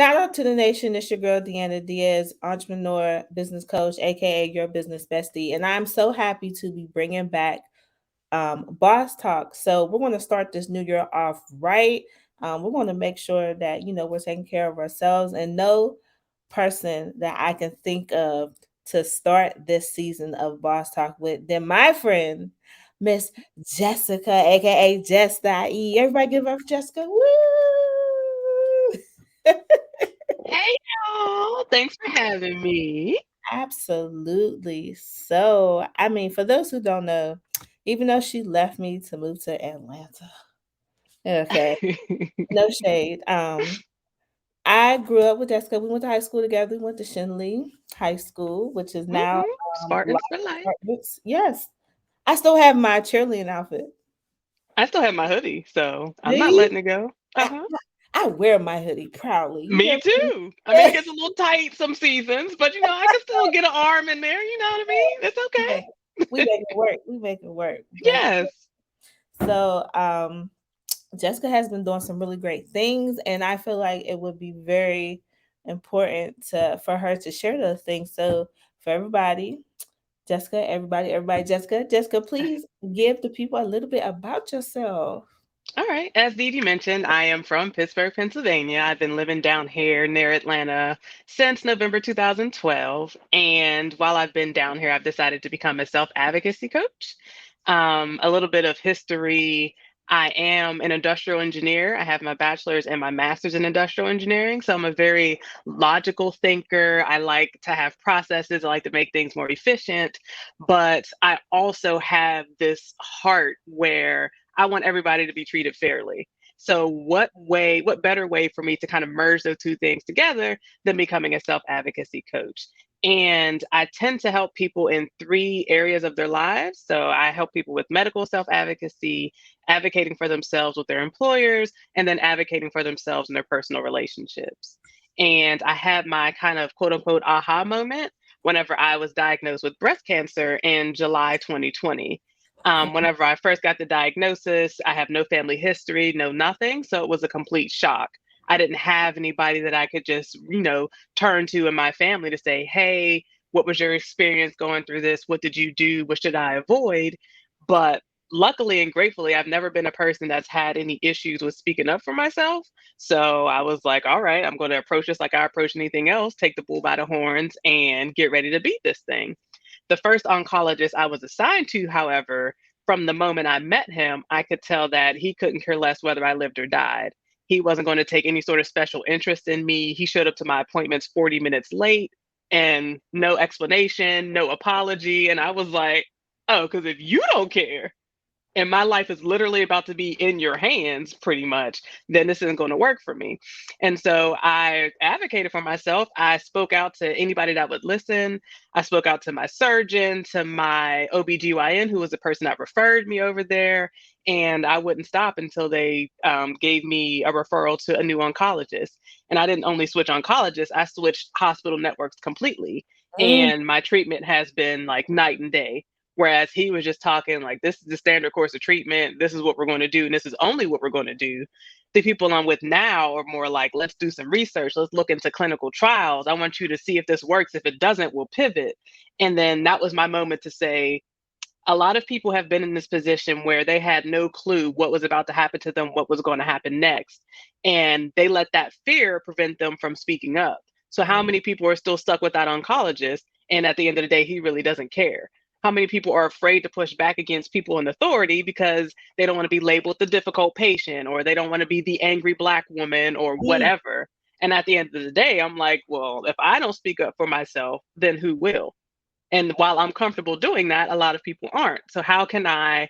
Shout out to the nation. It's your girl, Deanna Diaz, entrepreneur, business coach, aka your business bestie. And I'm so happy to be bringing back Boss Talk. So we're going to start this new year off right. We're going to make sure that, we're taking care of ourselves, and no person that I can think of to start this season of Boss Talk with than my friend, Miss Jessica, aka Jess.e. Everybody give up for Jessica. Woo! Hey y'all, thanks for having me. Absolutely. So, I mean, for those who don't know, even though she left me to move to Atlanta, okay, no shade. I grew up with Jessica. We went to high school together. We went to Shinley High School, which is now Spartans for Life life. Apartments. Yes, I still have my cheerleading outfit. I still have my hoodie, so I'm not See, letting it go. I, Uh-huh. I wear my hoodie proudly. You hear Me me? too. I mean, it gets a little tight some seasons, but I can still get an arm in there. You know what I mean? It's we make we okay. make it work. We make it work. But Yes. so, Jessica has been doing some really great things, and I feel like it would be very important for her to share those things. So, for everybody, Jessica, everybody, Jessica, please give the people a little bit about yourself. All right. As Dee Dee mentioned, I am from Pittsburgh, Pennsylvania. I've been living down here near Atlanta since November 2012. And while I've been down here, I've decided to become a self advocacy coach. A little bit of history. I am an industrial engineer. I have my bachelor's and my master's in industrial engineering. So I'm a very logical thinker. I like to have processes. I like to make things more efficient. But I also have this heart where I want everybody to be treated fairly. So, what better way for me to kind of merge those two things together than becoming a self advocacy coach? And I tend to help people in three areas of their lives. So, I help people with medical self advocacy, advocating for themselves with their employers, and then advocating for themselves in their personal relationships. And I had my kind of quote unquote aha moment whenever I was diagnosed with breast cancer in July 2020. Whenever I first got the diagnosis, I have no family history, no nothing. So it was a complete shock. I didn't have anybody that I could just, turn to in my family to say, hey, what was your experience going through this? What did you do? What should I avoid? But luckily and gratefully, I've never been a person that's had any issues with speaking up for myself. So I was like, all right, I'm going to approach this like I approach anything else, take the bull by the horns and get ready to beat this thing. The first oncologist I was assigned to, however, from the moment I met him, I could tell that he couldn't care less whether I lived or died. He wasn't going to take any sort of special interest in me. He showed up to my appointments 40 minutes late and no explanation, no apology. And I was like, oh, because if you don't care, and my life is literally about to be in your hands pretty much, then this isn't going to work for me. And so I advocated for myself. I spoke out to anybody that would listen. I spoke out to my surgeon, to my OBGYN, who was the person that referred me over there. And I wouldn't stop until they gave me a referral to a new oncologist. And I didn't only switch oncologists, I switched hospital networks completely. Mm, And my treatment has been like night and day. Whereas he was just talking like, this is the standard course of treatment. This is what we're going to do. And this is only what we're going to do. The people I'm with now are more like, let's do some research. Let's look into clinical trials. I want you to see if this works. If it doesn't, we'll pivot. And then that was my moment to say, a lot of people have been in this position where they had no clue what was about to happen to them, what was going to happen next. And they let that fear prevent them from speaking up. So, how mm, many people are still stuck with that oncologist? And at the end of the day, he really doesn't care. How many people are afraid to push back against people in authority because they don't want to be labeled the difficult patient or they don't want to be the angry Black woman or mm. whatever? And at the end of the day, I'm like, well, if I don't speak up for myself, then who will? And while I'm comfortable doing that, a lot of people aren't. So, how can I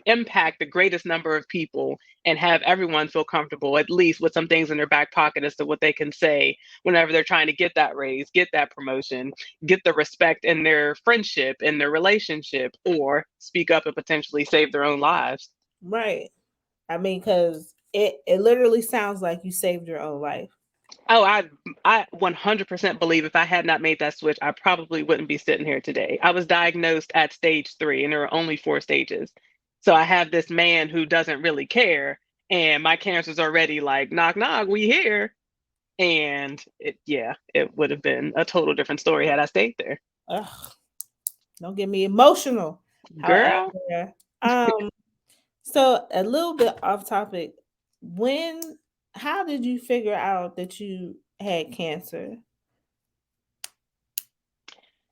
impact the greatest number of people and have everyone feel comfortable, at least with some things in their back pocket as to what they can say whenever they're trying to get that raise, get that promotion, get the respect in their friendship, in their relationship, or speak up and potentially save their own lives? Right. I mean, because it literally sounds like you saved your own life. Oh, I 100% believe if I had not made that switch, I probably wouldn't be sitting here today. I was diagnosed at stage 3, and there are only 4 stages. So I have this man who doesn't really care, and my cancer's already like, knock, knock, we here. And it would have been a total different story had I stayed there. Ugh, don't get me emotional. Girl, However, um, so a little bit off topic. When, how did you figure out that you had cancer?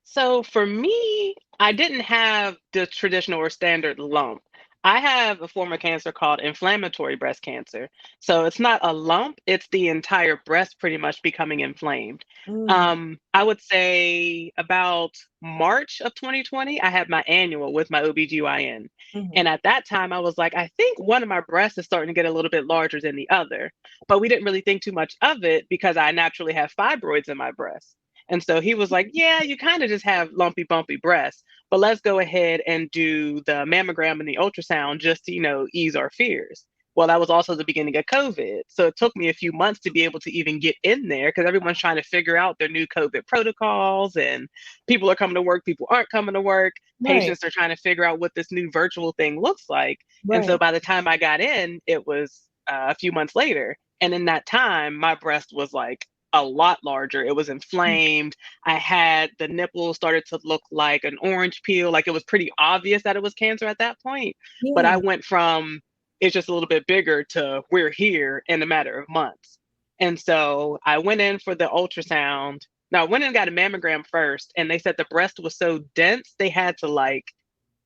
so for me, I didn't have the traditional or standard lump. I have a form of cancer called inflammatory breast cancer. So it's not a lump, it's the entire breast pretty much becoming inflamed. Mm, I would say about March of 2020, I had my annual with my OBGYN. mhm, And at that time, I was like, I think one of my breasts is starting to get a little bit larger than the other. But we didn't really think too much of it because I naturally have fibroids in my breast. And so he was like, yeah, you kind of just have lumpy, bumpy breasts, but let's go ahead and do the mammogram and the ultrasound just to, ease our fears. Well, that was also the beginning of COVID. So it took me a few months to be able to even get in there because everyone's trying to figure out their new COVID protocols and people are coming to work, people aren't coming to work. right, Patients are trying to figure out what this new virtual thing looks like. And so right. by the time I got in, it was a few months later. And in that time, my breast was like a lot larger. It was Mm, inflamed. I had the nipple started to look like an orange peel. Like it was pretty obvious that it was cancer at that point. But I yeah. went from it's just a little bit bigger to we're here in a matter of months. And so I went in for the ultrasound. Now I went in and got a mammogram first, and they said the breast was so dense they had to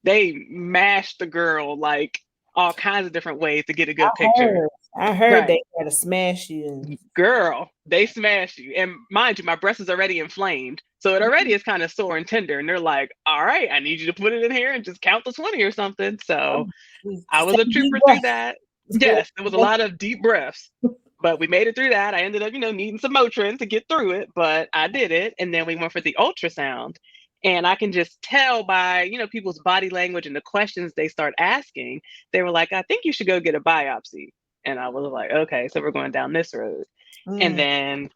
they mashed the girl like all kinds of different ways to get a I good picture. heard. I heard Right. they had to smash you. Girl, they smash you. And mind you, my breast is already inflamed. So it already is kind of sore and tender. And they're like, all right, I need you to put it in here and just count to 20 or something. So Oh, geez. I was a Take a deep trooper through breath. that. Yes, there was a lot of deep breaths, but we made it through that. I ended up, needing some Motrin to get through it, but I did it. And then we went for the ultrasound. And I can just tell by, people's body language and the questions they start asking. They were like, I think you should go get a biopsy. And I was like, okay, so we're going down this road. And Mm. then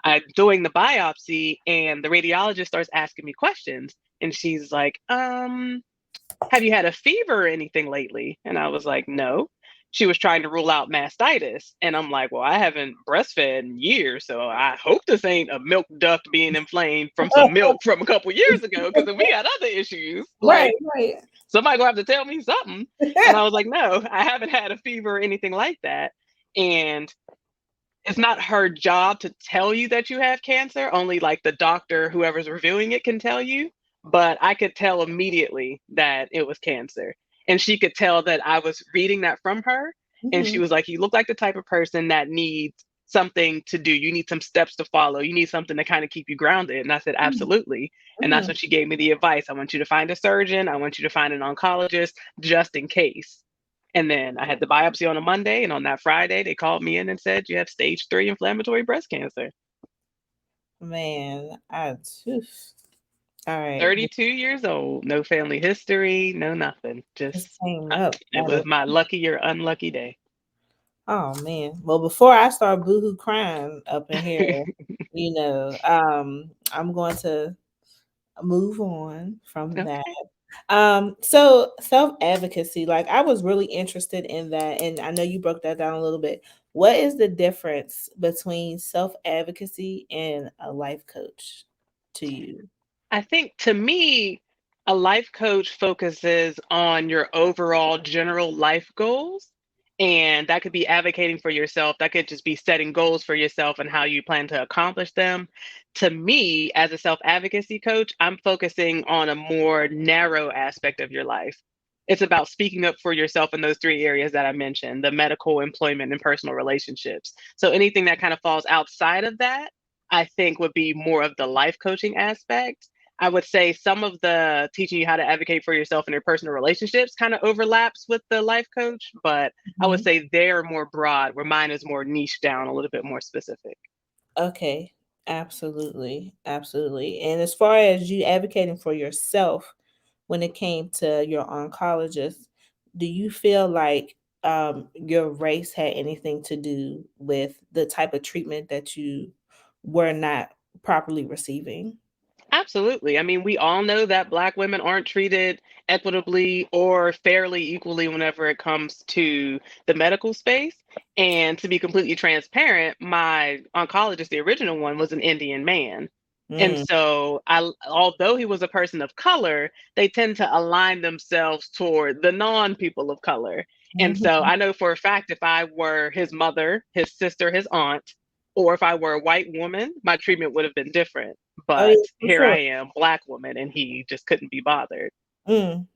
I doing the biopsy, and the radiologist starts asking me questions. And she's like, have you had a fever or anything lately? And I was like, no. She was trying to rule out mastitis. And I'm like, well, I haven't breastfed in years. So I hope this ain't a milk duct being inflamed from some milk from a couple years ago. Because if we got other issues, Right, like right. somebody gonna have to tell me something. And I was like, no, I haven't had a fever or anything like that. And it's not her job to tell you that you have cancer. Only like the doctor, whoever's reviewing it, can tell you. But I could tell immediately that it was cancer. And she could tell that I was reading that from her. And she Mhm, was like, you look like the type of person that needs something to do. You need some steps to follow. You need something to kind of keep you grounded. And I said, mhm, absolutely. And that's mhm. when she gave me the advice. I want you to find a surgeon. I want you to find an oncologist just in case. And then I had the biopsy on a Monday, and on that Friday, they called me in and said, you have stage 3 inflammatory breast cancer. Man, oof. All right. 32 years old, no family history, no nothing. Just Just, came up it out was of. my lucky or unlucky day. Oh man. Well, before I start boohoo crying up in here, I'm going to move on from that. Okay. So self advocacy, like I was really interested in that, and I know you broke that down a little bit. What is the difference between self advocacy and a life coach to you? I think to me, a life coach focuses on your overall general life goals. And that could be advocating for yourself. That could just be setting goals for yourself and how you plan to accomplish them. To me, as a self advocacy coach, I'm focusing on a more narrow aspect of your life. It's about speaking up for yourself in those three areas that I mentioned: the medical, employment, and personal relationships. So anything that kind of falls outside of that, I think would be more of the life coaching aspect. I would say some of the teaching you how to advocate for yourself in your personal relationships kind of overlaps with the life coach, but I would Mhm. say they're more broad, where mine is more niche down, a little bit more specific. Okay, absolutely, absolutely. And as far as you advocating for yourself when it came to your oncologist, do you feel like your race had anything to do with the type of treatment that you were not properly receiving? Absolutely. I mean, we all know that Black women aren't treated equitably or fairly equally whenever it comes to the medical space. And to be completely transparent, my oncologist, the original one, was an Indian man. And Mm, so, although he was a person of color, they tend to align themselves toward the non people of color. And so, mhm. I know for a fact if I were his mother, his sister, his aunt, or if I were a white woman, my treatment would have been different. Oh yeah, But for here I sure. am, Black woman, and he just couldn't be bothered. Mm.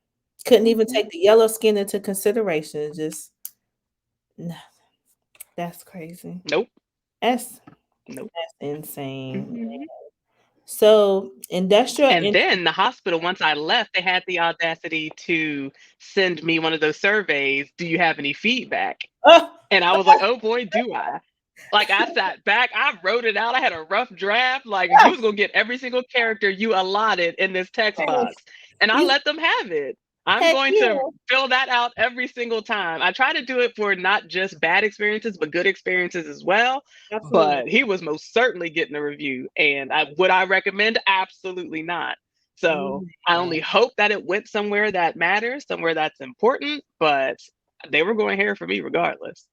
Couldn't even Mhm. take the yellow skin into consideration. Just no, that's crazy. Nope, That's nope. insane. Mhm. So industrial And and then the hospital, once I left, they had the audacity to send me one of those surveys. Do you have any feedback? oh, And I was like, oh boy, do I. Like I sat back, I wrote it out. I had a rough draft. Like you was gonna get every single character you allotted in this text hey, box. And I you let them have it. I'm heck going to yeah, fill that out every single time. I try to do it for not just bad experiences, but good experiences as well. absolutely. But he was most certainly getting a review. And would I recommend? Absolutely not. So I Man, only hope that it went somewhere that matters, somewhere that's important, but they were going here for me regardless.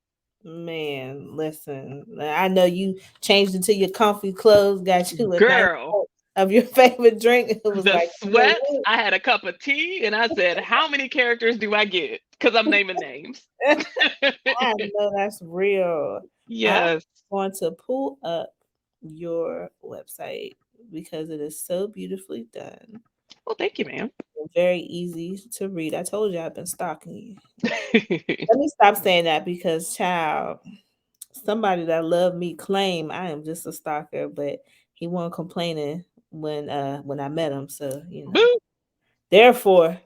man, listen. I know you changed into your comfy clothes, got you a nice Girl, cup of your favorite drink. It was the like, you know sweats, I had a cup of tea and I said, how many characters do I get? Because I'm naming names. what? I know that's real. I'm Yes. going to pull up your website because it is so beautifully done Well, thank you, ma'am. and very easy to read. I told you I've been stalking you. Let me stop saying that because, child, somebody that loved me claim I am just a stalker, but he wasn't complaining when I met him. So Boo. therefore,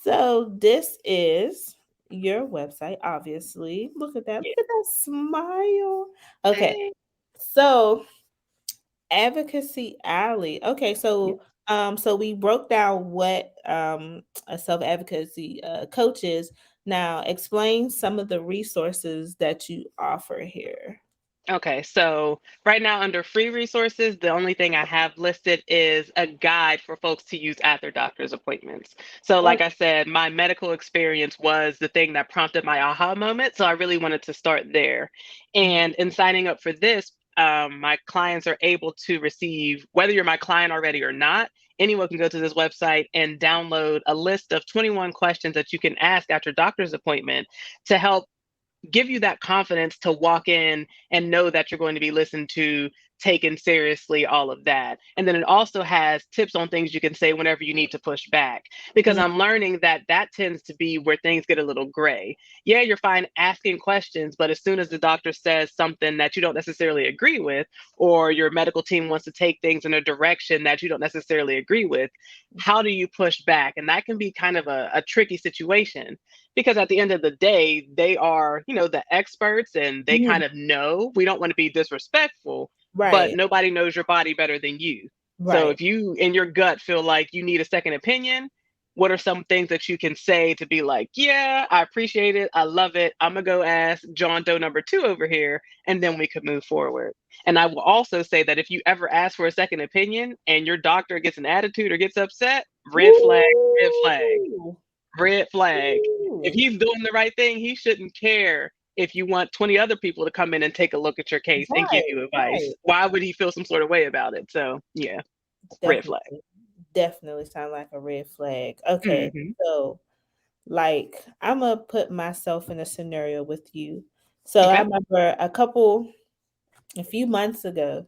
so this is your website. Obviously, look at that. Yeah. Look at that smile. Okay, Hey. so Advocacy Alley. Okay, Yeah. so we broke down what a self advocacy coach is. Now, explain some of the resources that you offer here. Okay, so right now under free resources, the only thing I have listed is a guide for folks to use at their doctor's appointments. So, Oh, like I said, my medical experience was the thing that prompted my aha moment. So, I really wanted to start there. mhm, And in signing up for this, my clients are able to receive, whether you're my client already or not, anyone can go to this website and download a list of 21 questions that you can ask at your doctor's appointment to help give you that confidence to walk in and know that you're going to be listened to, taken seriously, all of that. And then it also has tips on things you can say whenever you need to push back. Because mm, I'm learning that that tends to be where things get a little gray. Yeah, you're fine asking questions, but as soon as the doctor says something that you don't necessarily agree with, or your medical team wants to take things in a direction that you don't necessarily agree with, how do you push back? And that can be kind of a tricky situation because at the end of the day, they are, the experts and they mhm, kind of know. We don't want to be disrespectful, but right, nobody knows your body better than you. So right. if you in your gut feel like you need a second opinion, what are some things that you can say to be like, yeah, I appreciate it. I love it. I'm going to go ask John Doe number two over here, and then we could move forward. And I will also say that if you ever ask for a second opinion and your doctor gets an attitude or gets upset, red flag, red flag, Ooh, red flag. If ooh, he's doing the right thing, he shouldn't care if you want 20 other people to come in and take a look at your case and give right, you advice. right. Why would he feel some sort of way about it? So, yeah, red flag. Definitely, definitely sound like a red flag. Okay, Hmm. so like I'm gonna put myself in a scenario with you. So I Okay. remember a few months ago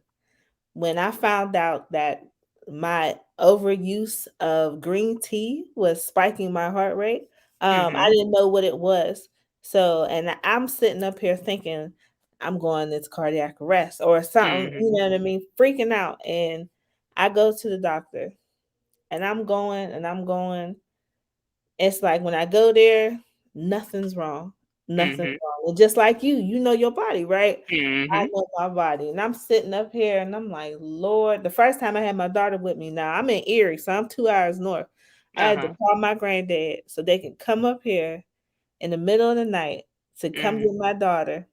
when I found out that my overuse of green tea was spiking my heart rate. I Hmm. didn't know what it was. So, and I'm sitting up here thinking I'm going into cardiac arrest or something, you Hmm. know what I mean? Freaking out. And I go to the doctor and I'm going and I'm going. It's like when I go there, nothing's wrong. Nothing's Hmm. wrong. And just like you know your body, right? I Hmm. know my body. And I'm sitting up here and I'm like, Lord, the first time I had my daughter with me now, I'm in Erie, so I'm 2 hours north. I had to Uh-huh. call my granddad so they can come up here in the middle of the night to come Hmm. get my daughter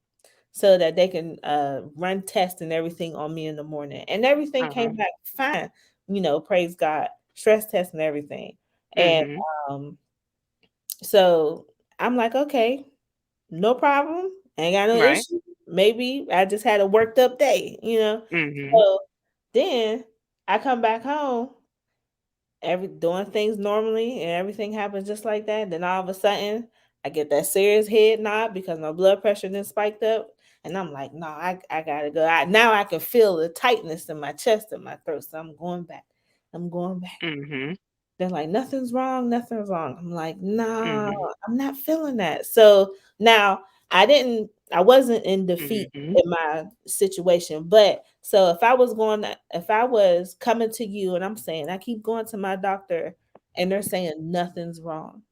so that they can run tests and everything on me in the morning. And everything Uh-huh. came back fine, praise God, stress test and everything. And Mhm. um, so I'm like, okay, no problem. Ain't got no Right. issue. Maybe I just had a worked up day. Mhm. So then I come back home, every doing things normally, and everything happens just like that. Then all of a sudden, I get that serious head nod because my blood pressure then spiked up, and I'm like, no, I gotta go. Now I can feel the tightness in my chest and my throat, so I'm going back. I'm going back. Mhm. They're like, nothing's wrong, nothing's wrong. I'm like, no, Mhm. I'm not feeling that. So now I wasn't in defeat Mhm. in my situation. But so if I was coming to you and I'm saying, I keep going to my doctor and they're saying nothing's wrong,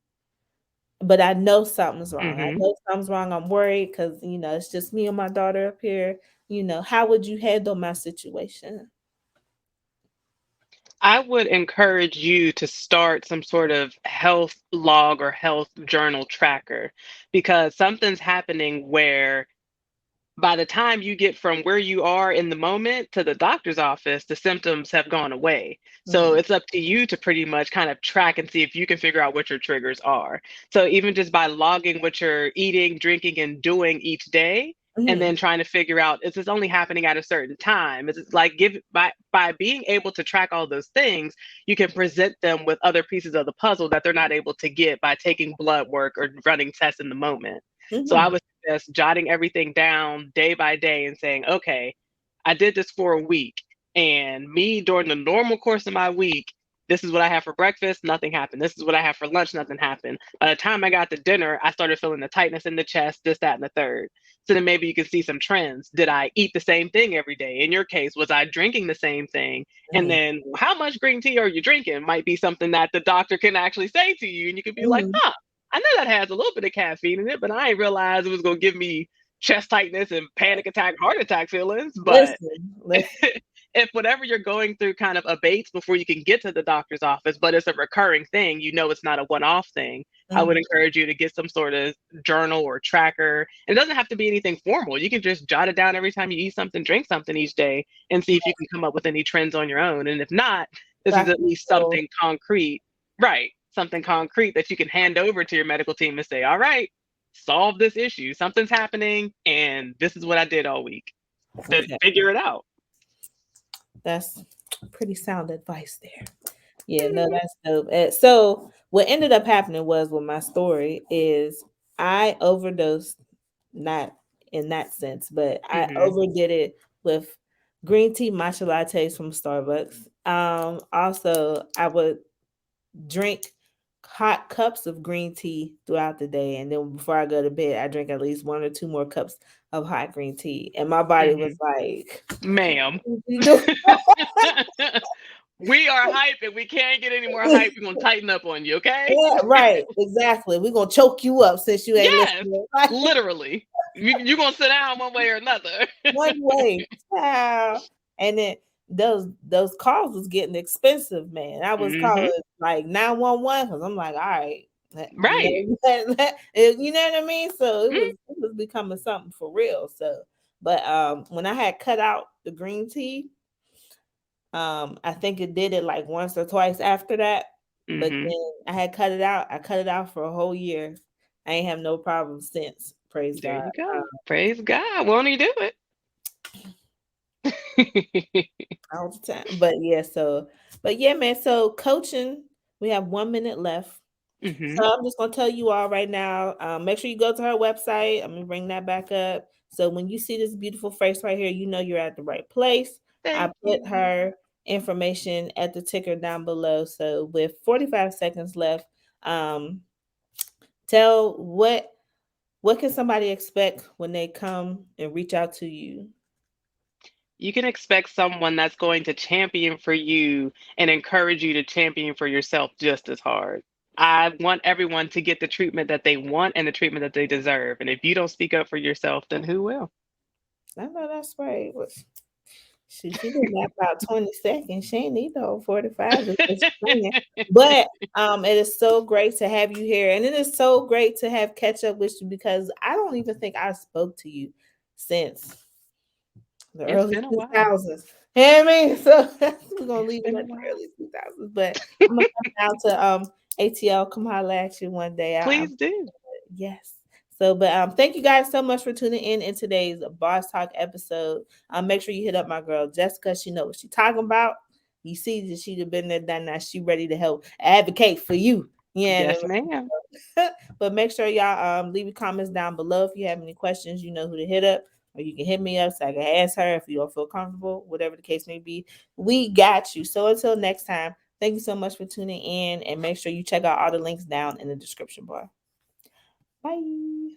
but I know something's wrong. I Mhm. know something's wrong. I'm worried because, it's just me and my daughter up here. How would you handle my situation? I would encourage you to start some sort of health log or health journal tracker because something's happening where by the time you get from where you are in the moment to the doctor's office, the symptoms have gone away. So Mhm. it's up to you to pretty much kind of track and see if you can figure out what your triggers are. So even just by logging what you're eating, drinking, and doing each day, and Mhm. then trying to figure out is this only happening at a certain time? Is it like give by being able to track all those things, you can present them with other pieces of the puzzle that they're not able to get by taking blood work or running tests in the moment. So I Mhm. would just jotting everything down day by day and saying, okay, I did this for a week. And me during the normal course of my week, this is what I have for breakfast, nothing happened. This is what I have for lunch, nothing happened. By the time I got to dinner, I started feeling the tightness in the chest, this, that, and the third. So then maybe you can see some trends. Did I eat the same thing every day? In your case, was I drinking the same thing? And Mhm. then how much green tea are you drinking might be something that the doctor can actually say to you. And you could be like, Mhm. huh, I know that has a little bit of caffeine in it, but I didn't realize it was going to give me chest tightness and panic attack, heart attack feelings. But Listen. if whatever you're going through kind of abates before you can get to the doctor's office, but it's a recurring thing, you know it's not a one off thing, I would Mhm. encourage you to get some sort of journal or tracker. And it doesn't have to be anything formal. You can just jot it down every time you eat something, drink something each day, and see if you can come up with any trends on your own. And if not, this is Track at and least fill. something concrete, right? Something concrete that you can hand over to your medical team and say, all right, solve this issue. Something's happening, and this is what I did all week. Okay. Figure it out. That's pretty sound advice there. Yeah, no, that's dope. So what ended up happening was with my story is I overdosed, not in that sense, but I Mm-hmm. overdid it with green tea matcha lattes from Starbucks. Also I would drink hot cups of green tea throughout the day, and then before I go to bed, I drink at least one or two more cups of hot green tea, and my body was Mm-hmm. like, Ma'am. "What you doing?" We are hype and we can't get any more hype. We're gonna tighten up on you, okay? Yeah, right. Exactly. We're gonna choke you up since you ain't Yes, listening. Like, literally. You're gonna sit down one way or another. one way. Child. And then those calls was getting expensive, man. I was Hmm. calling like 911 because I'm like, all right, Right. you know what I mean? So it was becoming something for real. So, but when I had cut out the green tea, I think it did it like once or twice after that, but Mm-hmm. then I had cut it out. I cut it out for a whole year. I ain't have no problem since. Praise There God. you go. Praise God. Won't he do it? All the time. But yeah, but yeah, man. So coaching, we have 1 minute left. Hmm. So I'm just gonna tell you all right now. Make sure you go to her website. I'm gonna bring that back up. So when you see this beautiful face right here, you know you're at the right place. I Thank put you. her information at the ticker down below. So with 45 seconds left, um, tell what can somebody expect when they come and reach out to you? You can expect someone that's going to champion for you and encourage you to champion for yourself just as hard. I want everyone to get the treatment that they want and the treatment that they deserve. And if you don't speak up for yourself, then who will? I know that's right. She did that about 20 seconds. She ain't need the whole 45 is what she's saying. But it is so great to have you here. And it is so great to have catch up with you because I don't even think I spoke to you since the It's early been a while. 2000s. You know what I mean? So we're gonna It's leave it been a at the while. early 2000s. But I'm gonna come down to ATL, come holler at you one day. Please do. Yes. So, but thank you guys so much for tuning in today's Boss Talk episode. Make sure you hit up my girl Jessica. She know what she talking about. You see that she'd have been there, done that. She ready to help advocate for you. Yeah. Yes, ma'am. But make sure y'all leave your comments down below if you have any questions. You know who to hit up, or you can hit me up so I can ask her if you don't feel comfortable. Whatever the case may be, we got you. So until next time, thank you so much for tuning in, and make sure you check out all the links down in the description bar. Bye.